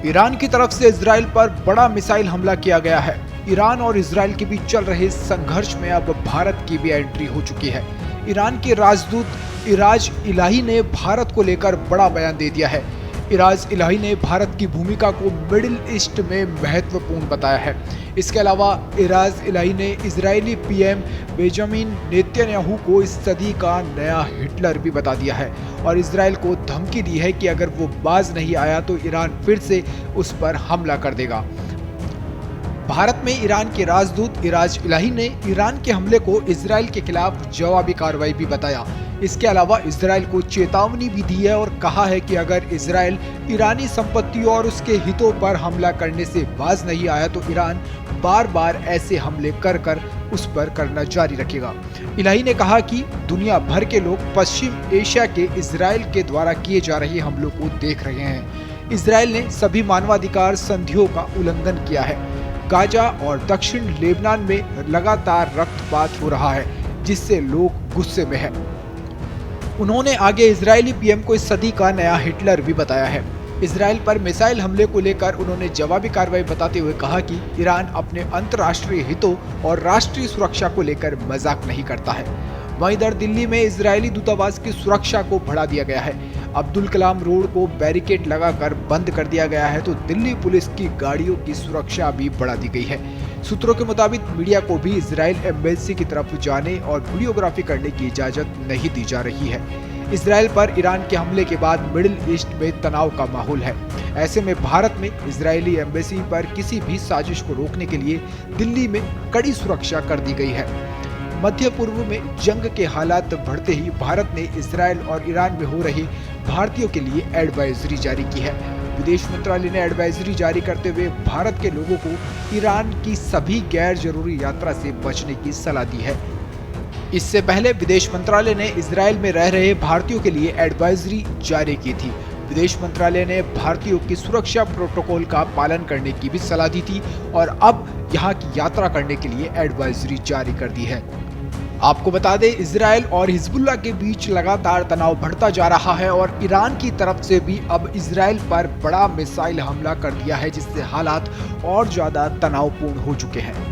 Iran की तरफ से इजराइल पर बड़ा मिसाइल हमला किया गया है। ईरान और इजराइल के बीच चल रहे संघर्ष में अब भारत की भी एंट्री हो चुकी है। ईरान के राजदूत इराज इलाही ने भारत को लेकर बड़ा बयान दे दिया है। इराज इलाही ने भारत की भूमिका को मिडिल ईस्ट में महत्वपूर्ण बताया है। इसके अलावा इराज इलाही ने इजरायली पीएम बेंजामिन नेतन्याहू को इस सदी का नया हिटलर भी बता दिया है और इजराइल को धमकी दी है कि अगर वो बाज नहीं आया तो ईरान फिर से उस पर हमला कर देगा। भारत में ईरान के राजदूत इराज इलाही ने ईरान के हमले को इजराइल के खिलाफ जवाबी कार्रवाई भी बताया। इसके अलावा इजराइल को चेतावनी भी दी है और कहा है कि अगर इजराइल ईरानी संपत्तियों और उसके हितों पर हमला करने से बाज नहीं आया तो ईरान बार बार ऐसे हमले कर कर उस पर करना जारी रखेगा। इलाही ने कहा कि दुनिया भर के लोग पश्चिम एशिया के इजराइल के द्वारा किए जा रहे हमलों को देख रहे हैं। इजराइल ने सभी मानवाधिकार संधियों का उल्लंघन किया है। गाजा और दक्षिण लेबनान में लगातार रक्तपात हो रहा है जिससे लोग गुस्से में हैं। उन्होंने आगे इजरायली पीएम को इस सदी का नया हिटलर भी बताया है। इजराइल पर मिसाइल हमले को लेकर उन्होंने जवाबी कार्रवाई बताते हुए कहा कि ईरान अपने अंतर्राष्ट्रीय हितों और राष्ट्रीय सुरक्षा को लेकर मजाक नहीं करता है। वहीं इधर दिल्ली में इजरायली दूतावास की सुरक्षा को बढ़ा दिया गया है। अब्दुल कलाम रोड को बैरिकेड लगाकर बंद कर दिया गया है तो दिल्ली पुलिस की गाड़ियों की सुरक्षा भी बढ़ा दी गई है। सूत्रों के मुताबिक मीडिया को भी इजराइल एम्बेसी की तरफ जाने और वीडियोग्राफी करने की इजाजत नहीं दी जा रही है। इजराइल पर ईरान के हमले के बाद मिडिल ईस्ट में तनाव का माहौल है। ऐसे में भारत में इजरायली एम्बेसी पर किसी भी साजिश को रोकने के लिए दिल्ली में कड़ी सुरक्षा कर दी गई है। मध्य पूर्व में जंग के हालात बढ़ते ही भारत ने इजराइल और ईरान में हो रहे भारतीयों के लिए एडवाइजरी जारी की है। विदेश मंत्रालय ने एडवाइजरी जारी करते हुए भारत के लोगों को ईरान की सभी गैर जरूरी यात्रा से बचने की सलाह दी है। इससे पहले विदेश मंत्रालय ने इजराइल में रह रहे भारतीयों के लिए एडवाइजरी जारी की थी। विदेश मंत्रालय ने भारतीयों की सुरक्षा प्रोटोकॉल का पालन करने की भी सलाह दी थी और अब यहां की यात्रा करने के लिए एडवाइजरी जारी कर दी है। आपको बता दें, इजराइल और हिजबुल्लाह के बीच लगातार तनाव बढ़ता जा रहा है और ईरान की तरफ से भी अब इजराइल पर बड़ा मिसाइल हमला कर दिया है जिससे हालात और ज्यादा तनावपूर्ण हो चुके हैं।